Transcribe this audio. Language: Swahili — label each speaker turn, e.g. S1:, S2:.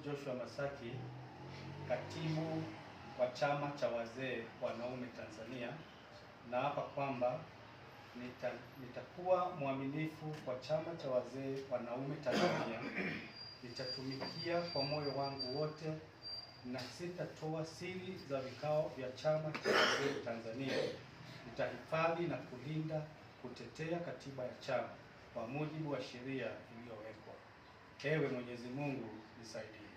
S1: Joshua Masaki, katibu wa Chama cha Wazee Wanaume Tanzania, naapa kwamba nitakuwa mwaminifu kwa Chama cha Wazee Wanaume Tanzania, nitatumikia kwa moyo wangu wote na sitatoa siri za vikao vya Chama cha Wazee Tanzania. Nitahifadhi na kulinda, kutetea katiba ya chama kwa mujibu wa sheria iliyowekwa. Ewe Mwenyezi Mungu nisaidie.